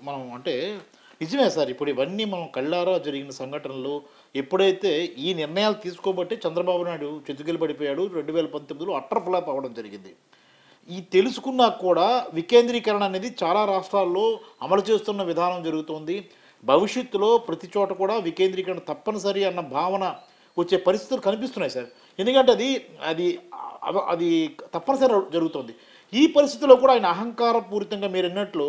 మనం అంటే నిజమే సార్. ఇప్పుడు ఇవన్నీ మనం కళ్ళారా జరిగిన సంఘటనలు. ఎప్పుడైతే ఈ నిర్ణయాలు తీసుకోబట్టి చంద్రబాబు నాయుడు చితుకులు పడిపోయాడు. 2019లో అట్టర్ ఫ్లాప్ అవ్వడం జరిగింది. ఈ తెలుసుకున్నా కూడా వికేంద్రీకరణ అనేది చాలా రాష్ట్రాల్లో అమలు చేస్తున్న విధానం జరుగుతోంది. భవిష్యత్తులో ప్రతి చోట కూడా వికేంద్రీకరణ తప్పనిసరి అన్న భావన వచ్చే పరిస్థితులు కనిపిస్తున్నాయి సార్. ఎందుకంటే అది అది అది తప్పనిసరి జరుగుతుంది. ఈ పరిస్థితుల్లో కూడా ఆయన అహంకారపూరితంగా మీరు అన్నట్లు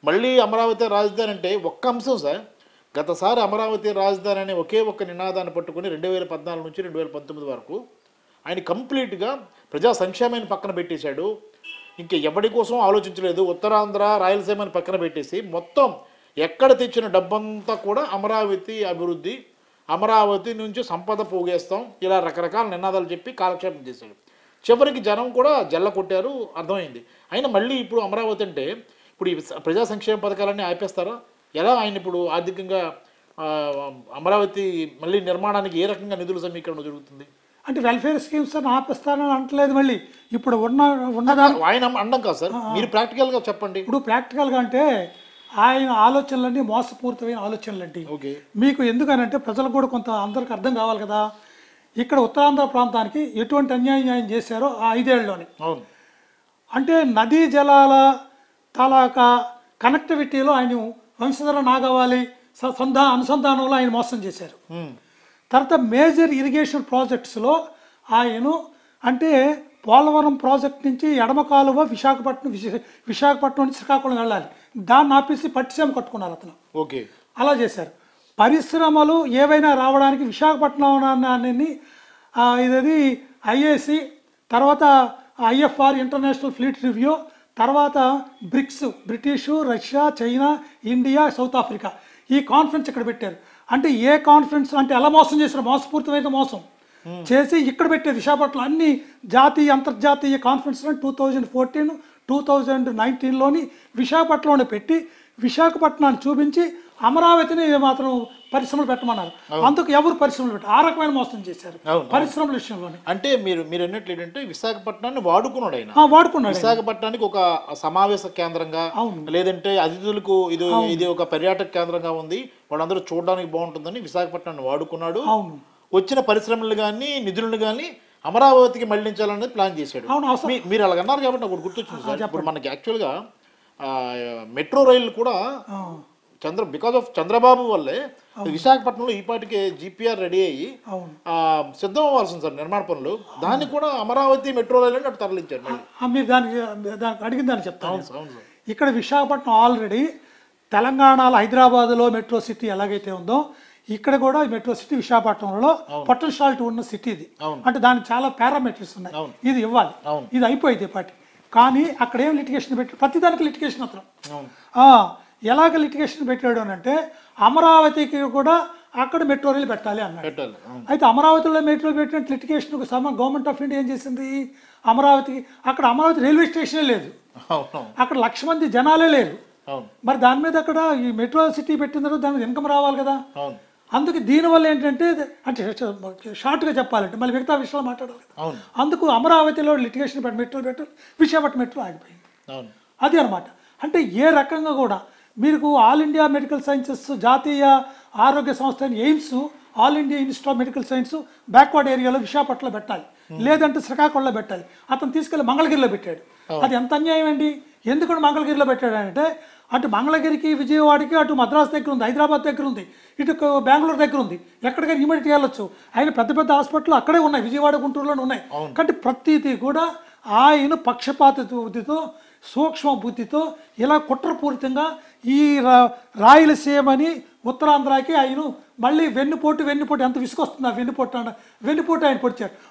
మళ్ళీ అమరావతి రాజధాని అంటే ఒక్క అంశం సార్. గతసారి అమరావతి రాజధాని అనే ఒకే ఒక్క నినాదాన్ని పట్టుకుని 2014 నుంచి 2019 వరకు ఆయన కంప్లీట్గా ప్రజా సంక్షేమాన్ని పక్కన పెట్టేశాడు. ఇంకా ఎవరి కోసం ఆలోచించలేదు. ఉత్తరాంధ్ర రాయలసీమని పక్కన పెట్టేసి మొత్తం ఎక్కడ తెచ్చిన డబ్బంతా కూడా అమరావతి అభివృద్ధి, అమరావతి నుంచి సంపద పోగేస్తాం, ఇలా రకరకాల నినాదాలు చెప్పి కాలక్షేపం చేశాడు. చివరికి జనం కూడా జల్ల కొట్టారు, అర్థమైంది. అయినా మళ్ళీ ఇప్పుడు అమరావతి అంటే ఇప్పుడు ఈ ప్రజా సంక్షేమ పథకాలన్నీ ఆపేస్తారా? ఎలా ఆయన ఇప్పుడు ఆర్థికంగా అమరావతి మళ్ళీ నిర్మాణానికి ఏ రకంగా నిధుల సమీకరణ జరుగుతుంది? అంటే వెల్ఫేర్ స్కీమ్స్ అని ఆపేస్తానని అంటలేదు. మళ్ళీ ఇప్పుడు ఉన్నదాన్ని ఆయన అండం కాదు సార్, మీరు ప్రాక్టికల్గా చెప్పండి. ఇప్పుడు ప్రాక్టికల్గా అంటే ఆయన ఆలోచనలన్నీ మోసపూరితమైన ఆలోచనలండి. ఓకే, మీకు ఎందుకనంటే ప్రజలకు కూడా కొంత అందరికి అర్థం కావాలి కదా. ఇక్కడ ఉత్తరాంధ్ర ప్రాంతానికి ఎటువంటి అన్యాయం చేశారో ఆ 5 ఏళ్లలోనే. అవును. అంటే నదీ జలాల తాలూకా కనెక్టివిటీలో ఆయన వంశధర నాగవాలి అనుసంధానంలో ఆయన మోసం చేశారు. తర్వాత మేజర్ ఇరిగేషన్ ప్రాజెక్ట్స్లో ఆయన అంటే పోలవరం ప్రాజెక్ట్ నుంచి ఎడమ కాలువ విశాఖపట్నం నుంచి శ్రీకాకుళం వెళ్ళాలి, దాన్ని ఆపేసి పట్టిసీమ కట్టుకున్నారు అతను. ఓకే, అలా చేశారు. పరిశ్రమలు ఏవైనా రావడానికి విశాఖపట్నం ఇది ఐఏసి, తర్వాత ఐఎఫ్ఆర్ ఇంటర్నేషనల్ ఫ్లీట్ రివ్యూ, తర్వాత BRICS British, Russia, China, India, South Africa ఈ కాన్ఫరెన్స్ ఇక్కడ పెట్టారు. అంటే ఏ కాన్ఫరెన్స్ అంటే ఎలా మోసం చేశారు, మోసపూరితమైన మోసం చేసి ఇక్కడ పెట్టేది విశాఖపట్నం అన్ని జాతీయ అంతర్జాతీయ కాన్ఫరెన్స్ 2014, 2019లోని విశాఖపట్నంలో పెట్టి విశాఖపట్నాన్ని చూపించి అమరావతిని మాత్రం పరిశ్రమలు పెట్టమన్నారు. అందుకు ఎవరు పరిశ్రమలు పెట్టారు? ఆ రకమైన మోసం చేశారు పరిశ్రమల విషయంలోనే. అంటే మీరు అన్నట్లు ఏంటంటే విశాఖపట్నాన్ని వాడుకున్నాడు ఆయన. వాడుకున్నాడు. విశాఖపట్నానికి ఒక సమావేశ కేంద్రంగా, లేదంటే అతిథులకు ఇది ఒక పర్యాటక కేంద్రంగా ఉంది, వాళ్ళందరూ చూడడానికి బాగుంటుందని విశాఖపట్నాన్ని వాడుకున్నాడు. అవును. వచ్చిన పరిశ్రమలు కానీ నిధులను కానీ అమరావతికి మళ్లించాలనేది ప్లాన్ చేశాడు. మీరు అలాగన్నారు కాబట్టి నాకు గుర్తొచ్చింది సార్. ఇప్పుడు మనకి యాక్చువల్గా మెట్రో రైలు కూడా బికాస్ ఆఫ్ చంద్రబాబు వల్లే విశాఖపట్నంలో ఈ పాటికే జీపీఆర్ రెడీ అయ్యి సిద్ధం అవ్వాల్సింది సార్ నిర్మాణ పనులు. దాన్ని కూడా అమరావతి మెట్రో రైలు అని అటు తరలించారు. మీరు దానికి అడిగిన దాన్ని చెప్తాను. ఇక్కడ విశాఖపట్నం ఆల్రెడీ తెలంగాణలో హైదరాబాద్లో మెట్రో సిటీ ఎలాగైతే ఉందో ఇక్కడ కూడా మెట్రో సిటీ విశాఖపట్నంలో పొటెన్షియాలిటీ ఉన్న సిటీ ఇది. అంటే దానికి చాలా పారామీటర్స్ ఉన్నాయి. ఇది ఇవ్వాలి, ఇది అయిపోయింది పార్టీ. కానీ అక్కడ ఏం లిటిగేషన్ పెట్టాడు? ప్రతిదానికి లిటిగేషన్ అతను. ఎలాగ లిటిగేషన్ పెట్టాడు అని అంటే అమరావతికి కూడా అక్కడ మెట్రో రైలు పెట్టాలి అన్నాడు. అయితే అమరావతిలో మెట్రో పెట్టినట్టు లిటిగేషన్ గవర్నమెంట్ ఆఫ్ ఇండియా ఏం చేసింది? అమరావతి రైల్వే స్టేషనే లేదు, అక్కడ 1,00,000 మంది జనాలే లేరు. మరి దాని మీద అక్కడ ఈ మెట్రో సిటీ పెట్టిన తర్వాత దాని మీద ఇన్కమ్ రావాలి కదా. అందుకే దీనివల్ల ఏంటంటే అంటే షార్ట్గా చెప్పాలంటే మళ్ళీ మిగతా విషయాలు మాట్లాడాలి. అందుకు అమరావతిలో లిటిగేషన్ మెట్రో పెట్టాలి, విశాఖపట్నం మెట్రో ఆగిపోయింది. అది అనమాట. అంటే ఏ రకంగా కూడా మీకు ఆల్ ఇండియా మెడికల్ సైన్సెస్, జాతీయ ఆరోగ్య సంస్థ AIIMS, all India institute of medical science backward ఏరియాలో విశాఖపట్నంలో పెట్టాలి, లేదంటే శ్రీకాకుళంలో పెట్టాలి. అతను తీసుకెళ్ళి మంగళగిరిలో పెట్టాడు. అది ఎంత అన్యాయం అండి. ఎందుకంటే మంగళగిరిలో పెట్టాడంటే అటు మంగళగిరికి, విజయవాడకి, అటు మద్రాసు దగ్గర ఉంది, హైదరాబాద్ దగ్గర ఉంది, ఇటు బెంగళూరు దగ్గర ఉంది, ఎక్కడికైనా ఇమీడియట్గా వెళ్ళొచ్చు. ఆయన పెద్ద పెద్ద హాస్పిటల్ అక్కడే ఉన్నాయి, విజయవాడ, గుంటూరులోనే ఉన్నాయి. కాబట్టి ప్రతిదీ కూడా ఆయన పక్షపాత బుద్ధితో, సూక్ష్మ బుద్ధితో ఇలా కుట్రపూరితంగా ఈ రాయలసీమని ఉత్తరాంధ్రకి ఆయన మళ్ళీ వెన్నుపోటు ఎంత విసుకొస్తుంది ఆ వెన్నుపోటు ఆయన పొడిచారు.